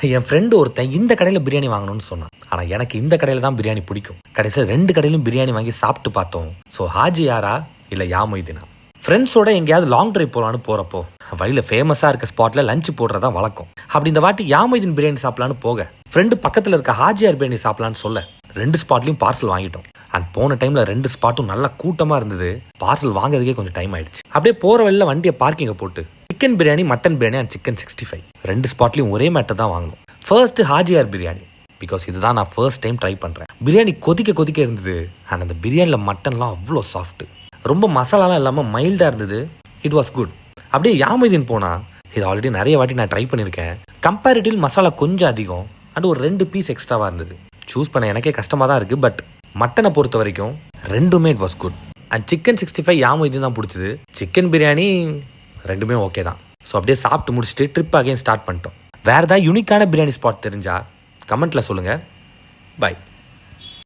என் friend ஒருத்தன் இந்த கடையில் பிரியாணி வாங்கணும்னு சொன்னான். ஆனால் எனக்கு இந்த கடையில் தான் பிரியாணி பிடிக்கும். கடைசியில் 2 கடையிலும் பிரியாணி வாங்கி சாப்பிட்டு பார்த்தோம். ஸோ ஹாஜி யாரா இல்லை யா மொய்தீனா? ஃப்ரெண்ட்ஸோட எங்கேயாவது லாங் ட்ரைவ் போகலான்னு போகிறப்போ வழியில் ஃபேமஸாக இருக்க ஸ்பாட்டில் லஞ்ச் போடுறதா வழக்கம். அப்படி இந்த வாட்டி யா மொய்தீன் பிரியாணி சாப்பிட்லான்னு போக ஃப்ரெண்டு பக்கத்தில் இருக்க ஹாஜியார் பிரியாணி சாப்பிட்லான்னு சொல்ல 2 ஸ்பாட்லையும் பார்சல் வாங்கிட்டோம். அண்ட் போன டைமில் 2 ஸ்பாட்டும் நல்லா கூட்டமாக இருந்தது. பார்சல் வாங்குறதுக்கே கொஞ்சம் டைம் ஆயிடுச்சு. அப்படியே போகிற வழியில் வண்டியை பார்க்கிங்கை போட்டு chicken biryani, mutton biryani and chicken 65 2 ஸ்பாட்லையும் ஒரே மேட்டை தான் வாங்கணும். ஃபர்ஸ்ட் ஹாஜியார் பிரியாணி, பிகாஸ் இதுதான் நான் ஃபர்ஸ்ட் டைம் ட்ரை பண்ணுறேன். பிரியாணி கொதிக்க இருந்தது. அண்ட் அந்த பிரியாணியில் மட்டன்லாம் அவ்வளோ சாஃப்ட்டு, ரொம்ப மசாலாலாம் இல்லாமல் மைல்டாக இருந்தது. It was good. அப்படியே யா மொய்தீன் போனால், இது ஆல்ரெடி நிறைய வாட்டி நான் ட்ரை பண்ணியிருக்கேன். கம்பேரிட்டிவ் மசாலா கொஞ்சம் அதிகம் அண்ட் ஒரு 2 பீஸ் எக்ஸ்ட்ராவாக இருந்தது. சூஸ் பண்ண எனக்கே கஷ்டமாக தான் இருக்குது. பட் மட்டனை பொறுத்த வரைக்கும் ரெண்டுமே it was good. And chicken 65 யா மொய்தீன் தான் பிடிச்சது. சிக்கன் பிரியாணி ரெண்டுமே ஓகே தான். ஸோ அப்படியே சாப்பிட்டு முடிச்சுட்டு ட்ரிப் அகைன் ஸ்டார்ட் பண்ணிட்டோம். வேறு ஏதாவது யூனிக்கான பிரியாணி ஸ்பாட் தெரிஞ்சால் கமெண்ட்டில் சொல்லுங்கள். பை.